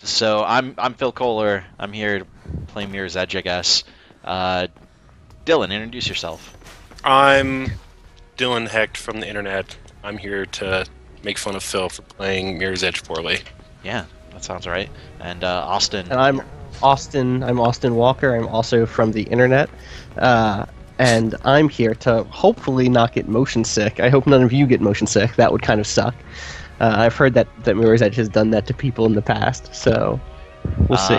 So I'm Phil Kohler. I'm here to play Mirror's Edge, I guess. Uh, Dylan, introduce yourself. I'm Dylan Hecht from the internet. I'm here to make fun of Phil for playing Mirror's Edge poorly. Yeah, that sounds right. And Austin. And I'm Austin. I'm Austin Walker. I'm also from the internet, and I'm here to hopefully not get motion sick. I hope none of you get motion sick. That would kind of suck. I've heard that Mirror's Edge has done that to people in the past, so we'll see.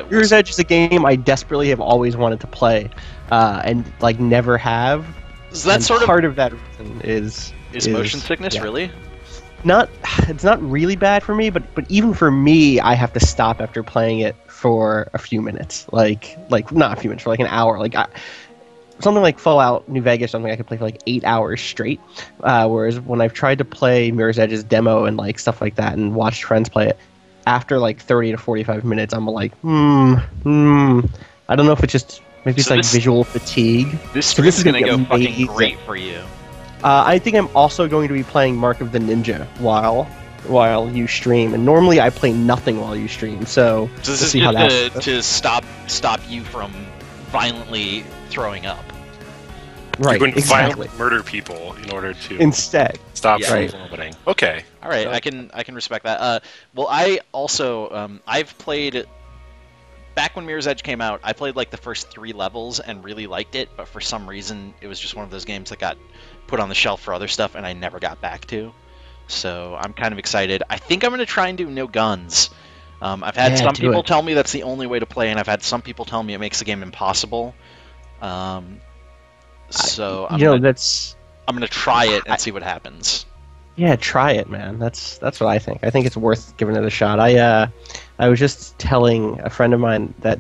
Mirror's Edge is a game I desperately have always wanted to play, and like never have. So that's sort part of that reason is motion sickness, yeah. really? It's not really bad for me, but even for me, I have to stop after playing it for a few minutes. Like not a few minutes, for like an hour. Something like Fallout New Vegas, something I could play for like 8 hours straight. Whereas when I've tried to play Mirror's Edge's demo and like stuff like that and watched friends play it, after like 30 to 45 minutes, I'm like, I don't know if it's just maybe it's like visual fatigue. This is gonna go fucking great for you. I think I'm also going to be playing Mark of the Ninja while you stream, and normally I play nothing while you stream. So this is see how to stop you from violently throwing up. Right, You're going to exactly. violently murder people in order to instead stop Yeah. from vomiting. Okay. All right, So- I can respect that. Well, I also I've played back when Mirror's Edge came out. I played like the first 3 levels and really liked it, but for some reason it was just one of those games that got put on the shelf for other stuff, and I never got back to. So I'm kind of excited. I think I'm going to try and do no guns. I've had some people tell me that's the only way to play, and I've had some people tell me it makes the game impossible. So I'm going to try it and see what happens. Yeah, try it, man. That's what I think. I think it's worth giving it a shot. I was just telling a friend of mine that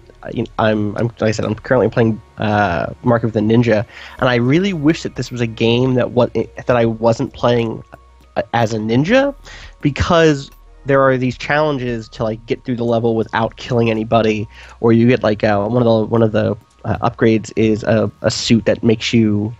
I'm like I said, I'm currently playing Mark of the Ninja, and I really wish that this was a game that I wasn't playing as a ninja, because there are these challenges to like get through the level without killing anybody, or you get like one of the upgrades is a suit that makes you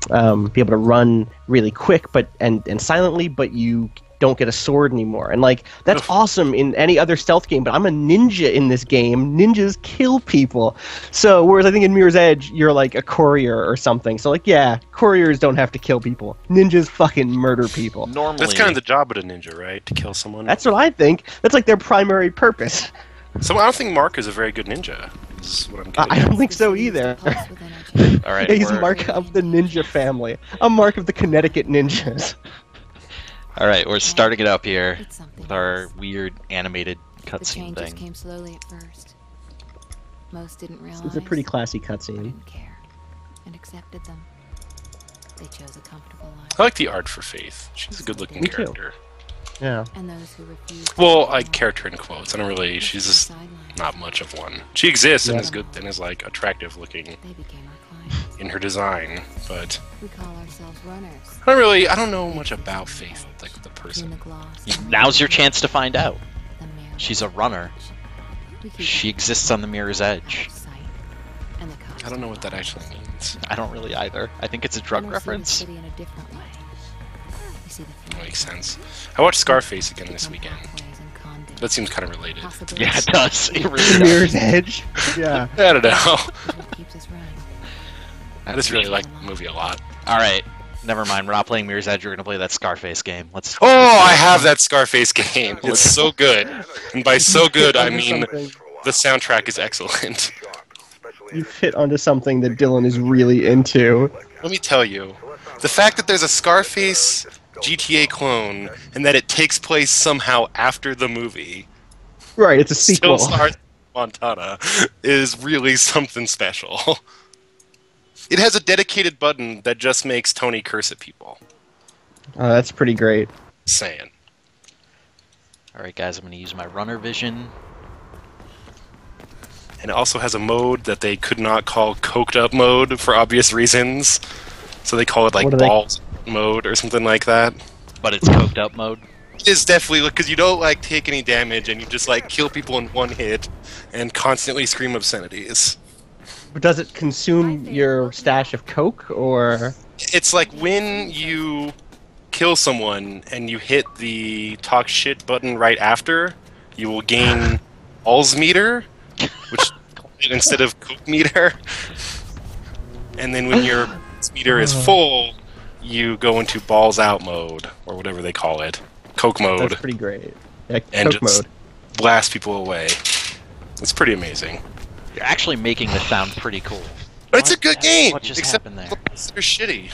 be able to run really quick and silently, but you don't get a sword anymore. And like that's awesome in any other stealth game, but I'm a ninja in this game. Ninjas kill people. So whereas I think in Mirror's Edge you're like a courier or something. So like yeah, couriers don't have to kill people. Ninjas fucking murder people. Normally, That's kind of the job of a ninja, right? To kill someone. That's what I think. That's like their primary purpose. So I don't think Mark is a very good ninja. Is what I'm getting I at. don't think so either. all right. He's Mark of the Ninja family. I'm Mark of the Connecticut Ninjas. All right, we're starting it up here with our weird animated cutscene The changes thing. came slowly at first. Most didn't realize. It's a pretty classy or cutscene. didn't care and accepted them. They chose a comfortable life. I like the art for Faith. She's a good-looking Me too. character. Yeah. And those who refused. Well, I character in quotes. I don't really. She's just not much of one. She exists and Yeah. is good and is like attractive looking They became our clients. in her design, but We call ourselves runners. I don't know much about Faith, like the Between person. the gloss. Now's your chance to find out. The mirror. She's a runner. We keep She exists on the Mirror's Edge. sight and the I don't know what that actually means. I don't really either. I think it's a drug And we see the reference. city in a different way. We see the That makes sense. I watched Scarface again this weekend. pathways and convicts. That seems kind of related. Yeah, it does. It really does. Mirror's Edge. Yeah. I don't know. What keeps us running. I just really like the movie a lot. All right, never mind. We're not playing Mirror's Edge. We're gonna play that Scarface game. Let's. Oh, I have that Scarface game. It's so good. And by so good, I mean the soundtrack is excellent. You've hit onto something that Dylan is really into. Let me tell you, the fact that there's a Scarface GTA clone and that it takes place somehow after the movie, Right, it's a sequel. still stars Montana, is really something special. It has a dedicated button that just makes Tony curse at people. That's pretty great. Saying. All right, guys. I'm gonna use my runner vision. And it also has a mode that they could not call coked up mode for obvious reasons. So they call it like What do they- balls mode or something like that. But it's coked up mode. It is definitely because you don't like take any damage and you just like kill people in one hit and constantly scream obscenities. But does it consume your stash of coke, or? It's like when you kill someone and you hit the talk shit button right after, you will gain balls meter, which instead of Coke meter. And then when your meter is full, you go into balls out mode, or whatever they call it. Coke mode. That's pretty great. Yeah, and Coke just mode. blast people away. It's pretty amazing. You're actually making this sound pretty cool. But it's a good game! What just except happened there? they're shitty,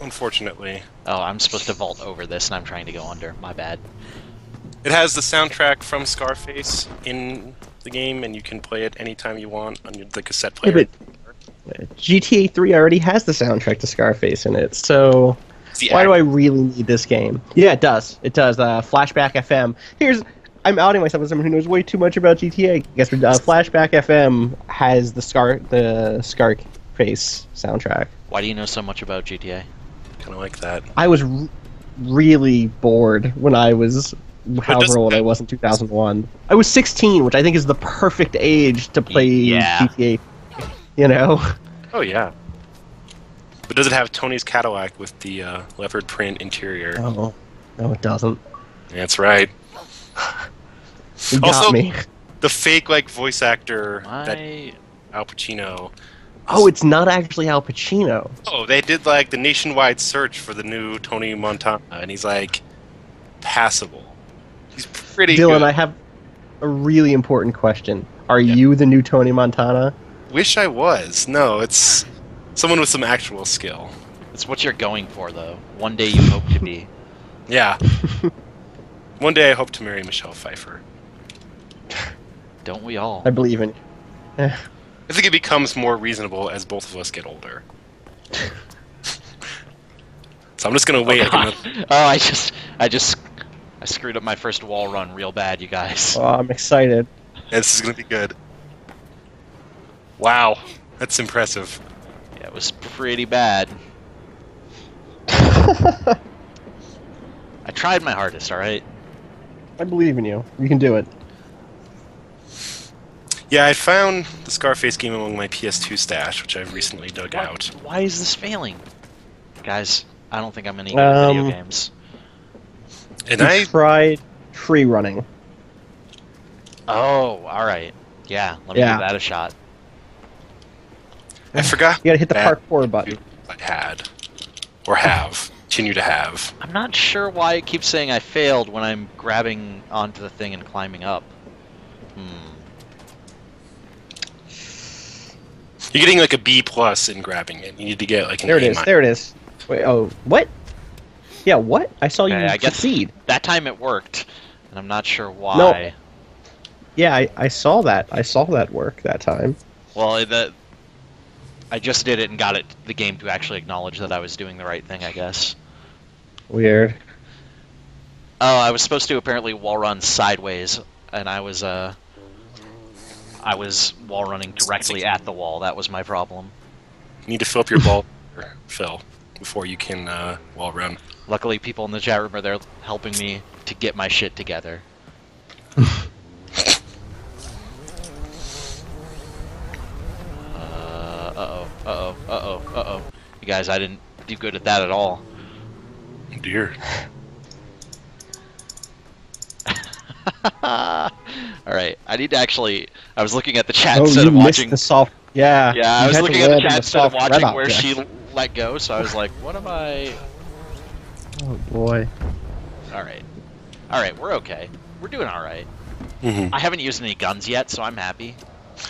unfortunately. Oh, I'm supposed to vault over this, and I'm trying to go under. My bad. It has the soundtrack from Scarface in the game, and you can play it anytime you want on the cassette Yeah, player. but GTA 3 already has the soundtrack to Scarface in it, so why do I really need this game? Yeah, it does. It does. Flashback FM. I'm outing myself as someone who knows way too much about GTA. I guess Flashback FM has the Scarface soundtrack. Why do you know so much about GTA? Kind of like that. I was really bored when I was however old I was in 2001. I was 16, which I think is the perfect age to play GTA. You know? Oh, yeah. But does it have Tony's Cadillac with the leopard print interior? Oh, no, it doesn't. That's right. You got Also, me. the fake voice actor that Al Pacino. Oh, it's not actually Al Pacino. Oh, they did the nationwide search for the new Tony Montana, and he's passable. He's pretty Dylan, good. I have a really important question. Are you the new Tony Montana? Wish I was. No, it's someone with some actual skill. It's what you're going for, though. One day you hope to be. Yeah. One day I hope to marry Michelle Pfeiffer. Don't we all? I believe in you. I think it becomes more reasonable as both of us get older. So I'm just gonna wait. I screwed up my first wall run real bad, you guys. Oh, I'm excited. This is gonna be good. Wow, that's impressive. Yeah, it was pretty bad. I tried my hardest, alright? I believe in you. You can do it. Yeah, I found the Scarface game among my PS2 stash, which I've recently dug out. Why is this failing? Guys, I don't think I'm any good at video games. And I tried tree running. Oh, alright. Yeah, let me give that a shot. I forgot. You gotta hit the parkour button. I had. Or have. Continue to have. I'm not sure why it keeps saying I failed when I'm grabbing onto the thing and climbing up. You're getting a B+ in grabbing it. You need to get an There it A-. is. There it is. Wait, oh, what? Yeah, what? I saw you succeed. That time it worked, and I'm not sure why. No. Yeah, I saw that. I saw that work that time. Well, I just did it and got the game to actually acknowledge that I was doing the right thing, I guess. Weird. Oh, I was supposed to apparently wall run sideways, and I was wall running directly at the wall. That was my problem. You need to fill up your ball, Phil, before you can wall run. Luckily, people in the chat room are there helping me to get my shit together. Uh-oh. You guys, I didn't do good at that at all. Dear. Alright, I need to actually... I was looking at the chat Oh, instead you of missed watching... the soft... Yeah. Yeah, I you was had to looking at the land on chat instead of soft red watching where object. she let go, so I was like, what am I... Oh, boy. Alright, we're okay. We're doing alright. Mm-hmm. I haven't used any guns yet, so I'm happy.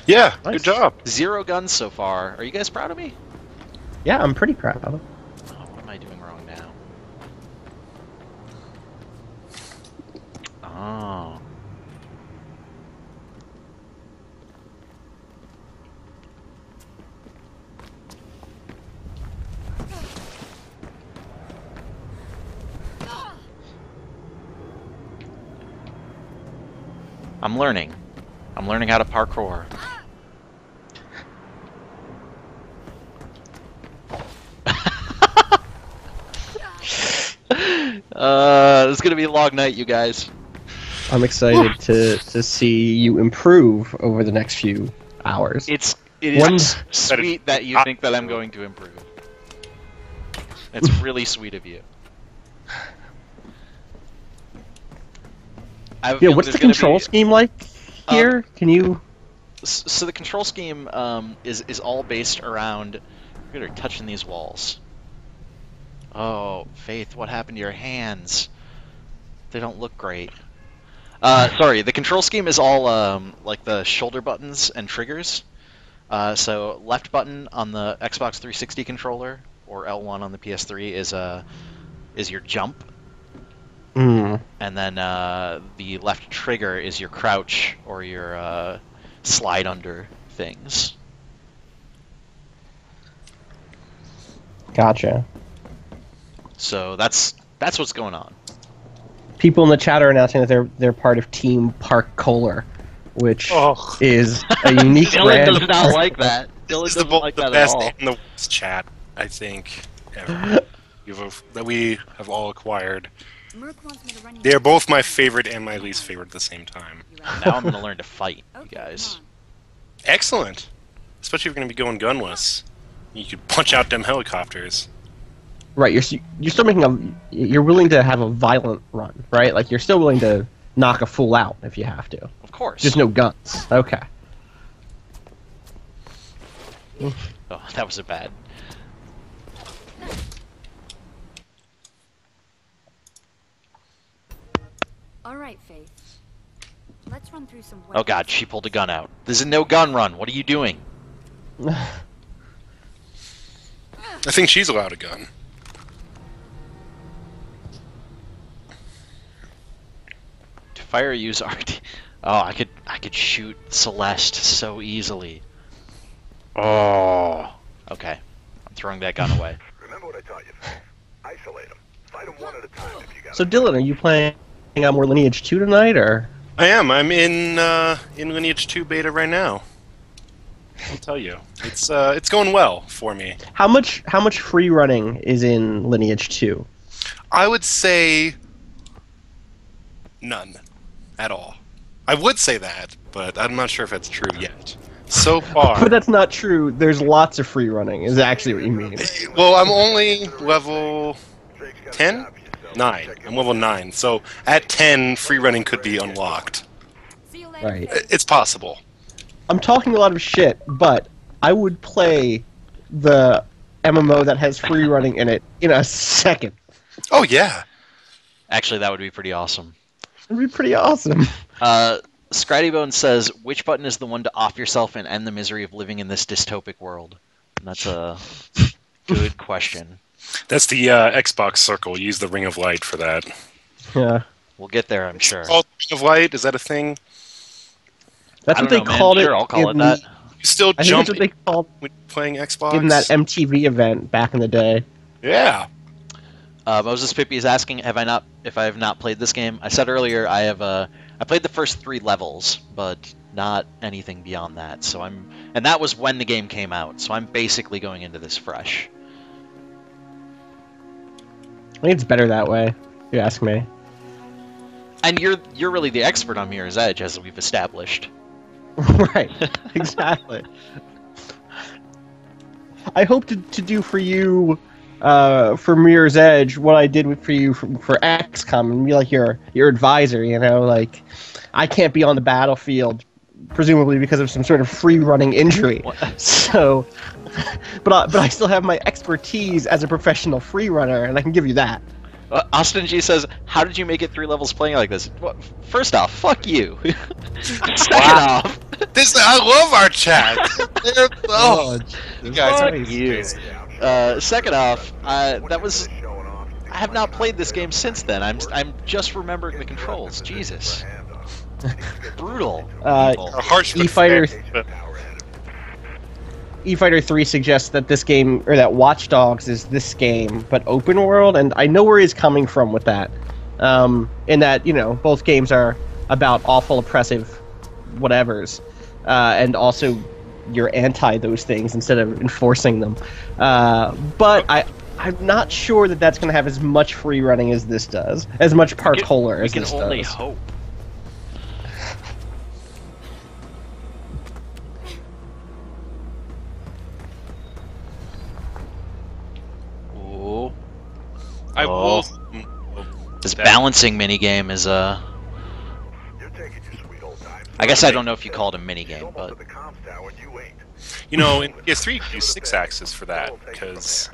Yeah, Nice. good job. 0 guns so far. Are you guys proud of me? Yeah, I'm pretty proud of it. Oh, what am I doing wrong now? Oh. I'm learning. I'm learning how to parkour. This is gonna be a long night, you guys. I'm excited to see you improve over the next few hours. It is sweet that you think that I'm going to improve. It's really sweet of you. Yeah, what's the control scheme like? here? Can you? So the control scheme is all based around. Look at her touching these walls. Oh, Faith, what happened to your hands? They don't look great. Sorry, the control scheme is all like the shoulder buttons and triggers. So left button on the Xbox 360 controller or L1 on the PS3 is your jump, Mm. and then the left trigger is your crouch or your slide under things. Gotcha. So that's what's going on. People in the chat are announcing that they're part of Team Parkour, which is a unique Dylan brand. does not like that. Dylan This is doesn't like the that at best all. and the worst chat, I think, ever. That we have all acquired. Merc wants me to run you They are both my favorite and my least favorite at the same time. Now I'm gonna learn to fight, you Okay, guys. come Excellent. Especially if you're going to be going gunless. You could punch out them helicopters. Right, you're still making you're willing to have a violent run, right? Like you're still willing to knock a fool out if you have to. Of course. Just no guns. Okay. Oh, that was a bad. All right, Faith. Let's run through some. Oh god, she pulled a gun out. This is no gun run. What are you doing? I think she's allowed a gun. To fire, use RT. Oh, I could shoot Celeste so easily. Oh. Okay. I'm throwing that gun away. Remember what I taught you, Faith. Isolate them. Fight them one at a time if you got So Dylan, are you playing on more Lineage 2 tonight, or? I am. I'm in Lineage 2 beta right now. I'll tell you. It's going well for me. How much free running is in Lineage 2? I would say none at all. I would say that, but I'm not sure if that's true yet. So far. But that's not true. There's lots of free running, is actually what you mean. Well, I'm only level 10? 9. I'm level 9. So at 10, free running could be unlocked. See you later, Right. Faith. It's possible. I'm talking a lot of shit, but I would play the MMO that has free running in it in a second. Oh, yeah. Actually, that would be pretty awesome. It'd be pretty awesome. Scratty says, which button is the one to off yourself and end the misery of living in this dystopic world? And that's a good question. That's the Xbox circle. Use the Ring of Light for that. Yeah. We'll get there, I'm sure. Called Ring of Light? Is that a thing? That's I what don't they know, man. called it. Sure, I'll call it in that. You still I think jump that's what they called when you're playing Xbox? in that MTV event back in the day. Yeah. Moses Pippi is asking, if I have not played this game. I said earlier I played the first 3 levels, but not anything beyond that. So and that was when the game came out. So I'm basically going into this fresh. I think it's better that way, if you ask me. And you're really the expert on Mirror's Edge, as we've established. Right, exactly. I hope to do for you, for Mirror's Edge, what I did for you for XCOM, and be like your advisor. You know, like I can't be on the battlefield, presumably because of some sort of free running injury. So, but I still have my expertise as a professional free runner, and I can give you that. Austin G says, how did you make it 3 levels playing like this? Well, first off, fuck you. Second off, I love our chat. You guys are fuck you. Second off, I have not played this game since then. I'm just remembering the controls. Jesus. Brutal. People. harsh but E-Fighter fair, but E-Fighter 3 suggests that this game, or that Watch Dogs is this game, but open world, and I know where he's coming from with that. In that, you know, both games are about awful, oppressive whatevers, and also you're anti those things instead of enforcing them. But I'm not sure that that's going to have as much free running as this does, as much parkour as We this can only does. hope. Ooh. I will. This balancing minigame is You're taking your sweet old time. I guess I don't know if you call it a minigame, but the comms tower, you ain't. You know, in PS3 you could use 6-axis for that, because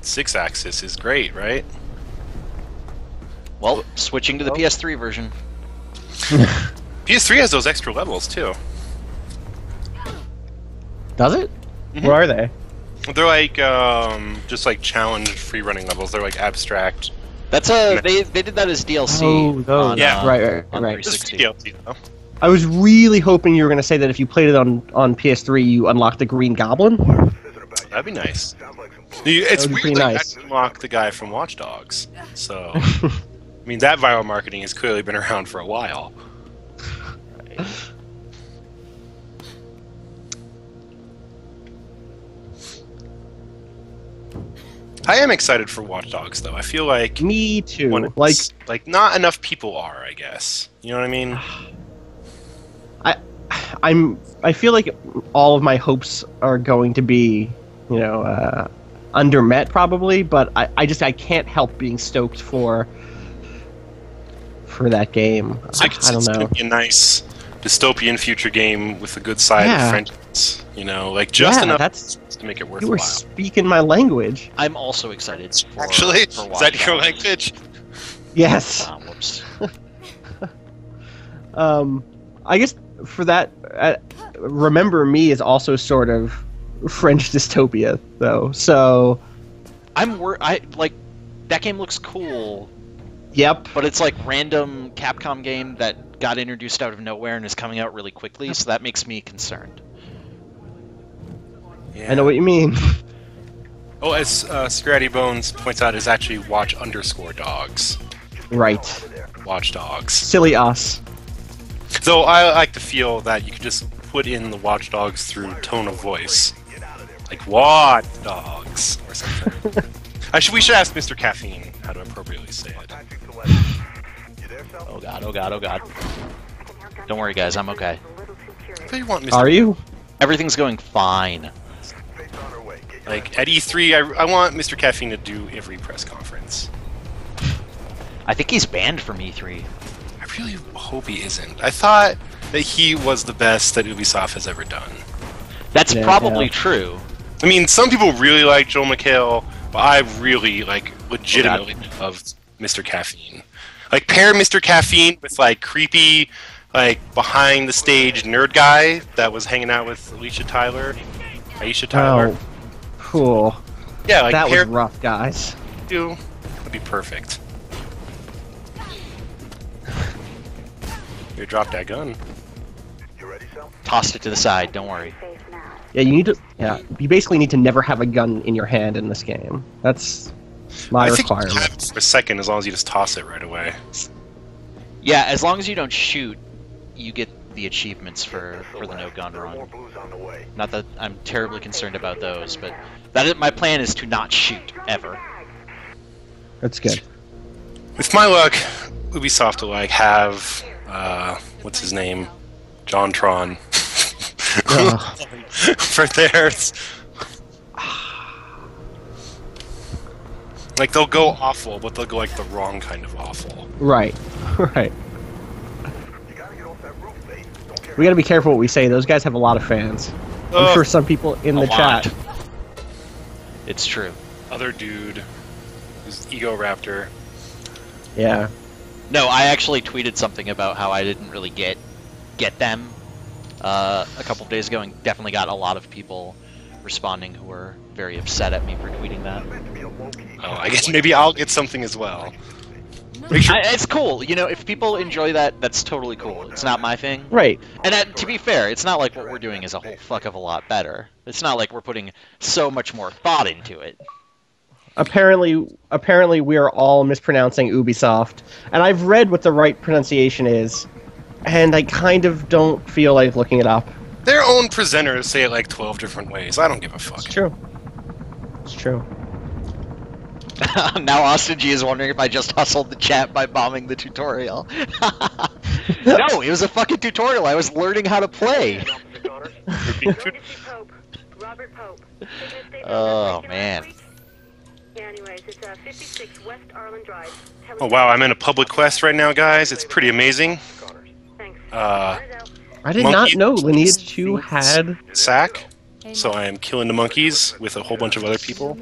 6-axis is great, right? well, switching to the PS3 version. PS3 has those extra levels too. Does it? Mhm. What are they? They're like just like challenge free running levels. They're like abstract. That's they did that as DLC. Oh, those. On, Yeah. Right. on Right. Just 360. DLC though. I was really hoping you were going to say that if you played it on PS3, you unlocked the Green Goblin. That'd be nice. Sounds like some It's That would be weird pretty like nice. that unlock the guy from Watch Dogs. So, I mean, that viral marketing has clearly been around for a while. I am excited for Watch Dogs, though. I feel like Me too. when it's, like not enough people are. I guess you know what I mean. I feel like all of my hopes are going to be, undermet probably, but I can't help being stoked for that game. So I don't know. It's gonna be a nice dystopian future game with a good side Yeah. of friendships. You know, like just enough that's to make it you were worthwhile. speaking my language. I'm also excited for Actually, for is Watch that your Dogs. language? Yes. Whoops. I guess for that, Remember Me is also sort of French dystopia, though. So, I like that game looks cool, yep. but it's like random Capcom game that got introduced out of nowhere and is coming out really quickly, so that makes me concerned. Yeah. I know what you mean. Oh, as Scratty Bones points out, is actually Watch_Dogs. Right. Watch Dogs. Silly us. So I like to feel that you could just put in the Watch Dogs through tone of voice, like Watch Dogs or something. We should ask Mr. Caffeine how to appropriately say it. Oh god, oh god, oh god. Don't worry, guys, I'm okay. I thought you want Mr. Are you? Everything's going fine. Like at E3, I want Mr. Caffeine to do every press conference. I think he's banned from E3. I really hope he isn't. I thought that he was the best that Ubisoft has ever done. That's Yeah, probably yeah. true. I mean, some people really like Joel McHale, but I really, legitimately love Mr. Caffeine. Like, pair Mr. Caffeine with, creepy, behind the stage nerd guy that was hanging out with Aisha Tyler. Oh, cool. Yeah, That pair was rough, guys. two would be perfect. Here, drop that gun. Tossed it to the side, don't worry. Yeah, you need to. Yeah, you basically need to never have a gun in your hand in this game. That's my I think you requirement. can have it for a second as long as you just toss it right away. Yeah, as long as you don't shoot, you get the achievements for the no gun run. Not that I'm terribly concerned about those, but my plan is to not shoot ever. That's good. With my luck, Ubisoft will have what's his name, John Tron, for theirs. They'll go awful, but they'll go the wrong kind of awful. Right. Right. We gotta be careful what we say. Those guys have a lot of fans. I'm sure some people in the lot. chat. It's true. Other dude, who's Ego Raptor. Yeah. No, I actually tweeted something about how I didn't really get them a couple of days ago, and definitely got a lot of people responding who were very upset at me for tweeting that. Oh, I guess maybe I'll get something as well. Make sure. It's cool, if people enjoy that, that's totally cool. It's not my thing. Right. And to be fair, it's not like what we're doing is a whole fuck of a lot better. It's not like we're putting so much more thought into it. Apparently, we are all mispronouncing Ubisoft, and I've read what the right pronunciation is, and I kind of don't feel like looking it up. Their own presenters say it 12 different ways. I don't give a fuck. It's true. It's true. Now Austin G is wondering if I just hustled the chat by bombing the tutorial. No, it was a fucking tutorial. I was learning how to play. Robert Pope. Oh, man. Anyways, it's 56 West Arlen Drive. Oh wow, I'm in a public quest right now, guys. It's pretty amazing. Thanks. uh, I did Monkey- not know Lineage 2 had... sack. So I am killing the monkeys with a whole bunch of other people.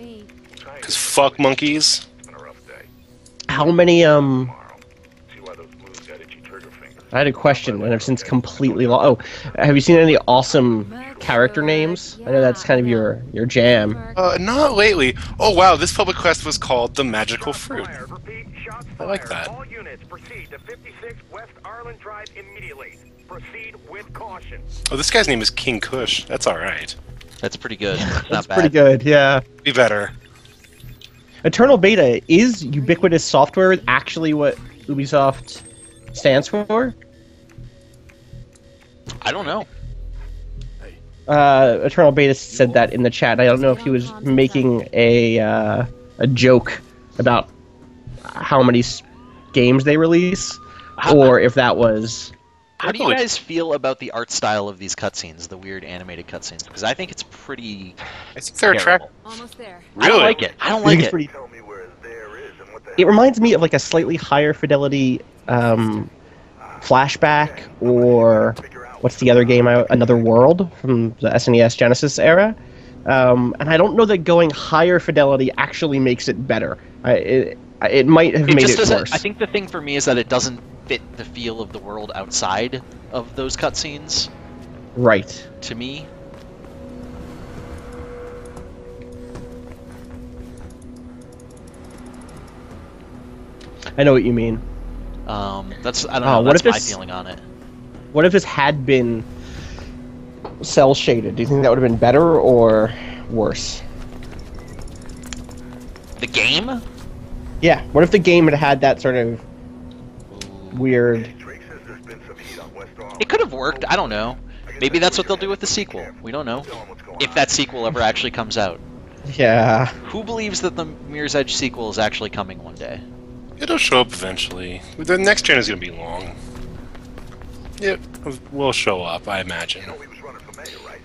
Because fuck monkeys. Been a rough day. How many, Tomorrow. See why those blues got itchy trigger fingers. I had a question, and I've since completely lost... Oh, have you seen any awesome character names? I know that's kind of your jam. Not lately. Oh wow, this public quest was called The Magical Fruit. Fired. Repeat, shots I like fired. that. All units proceed to 56 West Arlen Drive immediately. Proceed with caution. Oh, this guy's name is King Kush. That's alright. That's pretty good. Not That's bad. pretty good, yeah. Be better. Eternal Beta, is ubiquitous software actually what Ubisoft stands for? I don't know. Eternal Beta said that in the chat. I don't know if he was making a joke about how many games they release, or if that was... How do you guys feel about the art style of these cutscenes, the weird animated cutscenes? Because I think it's pretty I think they're terrible. attractive. Almost there. I don't Really? like it. I don't I think like it's it. pretty... Tell me where there is and what the It reminds me of like a slightly higher fidelity flashback, or what's the other game? Another World from the SNES Genesis era. And I don't know that going higher fidelity actually makes it better. It might have made just it doesn't. worse. I think the thing for me is that it doesn't fit the feel of the world outside of those cutscenes. Right. To me, I know what you mean. that's I don't Oh, know. what That's if my this- feeling on it. What if this had been cell shaded? Do you think that would have been better or worse? The game? Yeah. What if the game had had that sort of weird... Drake says there's been some heat on West Arlen. It could have worked. I don't know. Maybe that's what they'll do with the sequel. We don't know. Tell 'em what's going If on. that sequel ever actually comes out. Yeah. Who believes that the Mirror's Edge sequel is actually coming one day? It'll show up eventually. The next gen is going to be long. It will show up, I imagine. You know he was running for mayor, right?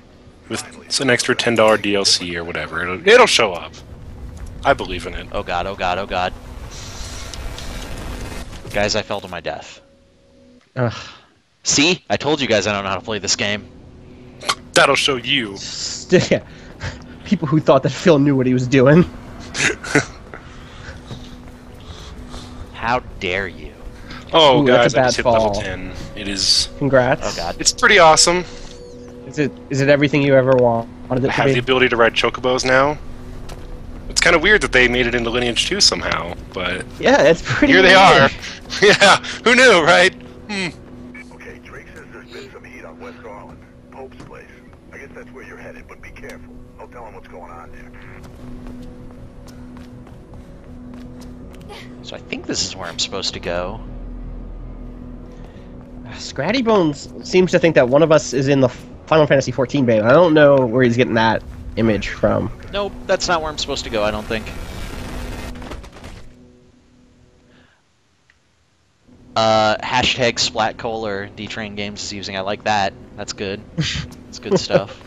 With an extra $10 DLC or whatever. It'll show up. I believe in it. Oh god, oh god, oh god. Guys, I fell to my death. Ugh. See? I told you guys I don't know how to play this game. That'll show you. Yeah. People who thought that Phil knew what he was doing. How dare you? Oh, Ooh, that's guys, a I bad just hit level fall. 10. It is... Congrats. Oh god. It's pretty awesome. Is it everything you ever wanted it I to have be? the ability to ride chocobos now. It's kind of weird that they made it into Lineage 2 somehow, but Yeah, it's pretty here they weird. are. Yeah, who knew, right? Okay, Drake says there's been some heat on West Arlen. Pope's place. I guess that's where you're headed, but be careful. I'll tell him what's going on there. So I think this is where I'm supposed to go. Scratty Bones seems to think that one of us is in the Final Fantasy XIV beta. I don't know where he's getting that image from. Nope, that's not where I'm supposed to go, I don't think. Hashtag Splatcola D-Train Games is using. I like that. That's good. It's good stuff.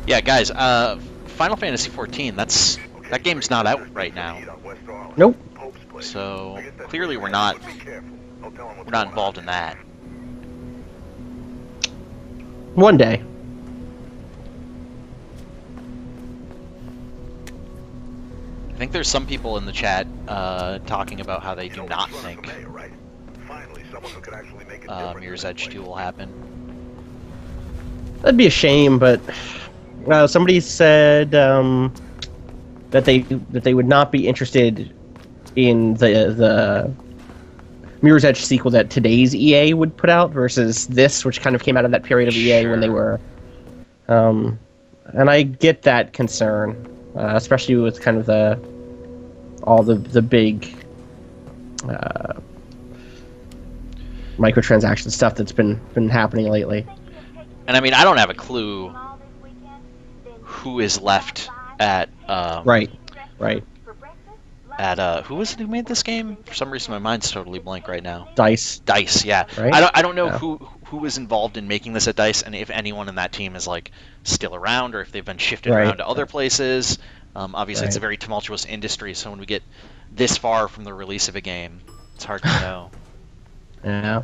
Yeah, guys, Final Fantasy XIV, that game's not out right now. Heat on West Arlen. Nope. Pope's place. So I guess that's clearly where we're you're not headed, but be careful. I'll tell him what's we're not going involved on in that. One day. I think there's some people in the chat talking about how they You do know not he's running think for mayor, right? Finally, someone who could actually make a difference Mirror's in Edge this 2 place. will happen. That'd be a shame, but somebody said that they would not be interested in the Mirror's Edge sequel that today's EA would put out versus this, which kind of came out of that period of EA when they were. And I get that concern, especially with kind of all the big microtransaction stuff that's been happening lately. And I mean, I don't have a clue who is left at Right. at who was it who made this game? For some reason, my mind's totally blank right now. Dice. Dice, yeah. Right? I don't know Yeah. who was involved in making this at Dice, and if anyone in that team is like still around, or if they've been shifted Right. around to other places. Obviously, it's a Right. very tumultuous industry, so when we get this far from the release of a game, it's hard to know. Yeah.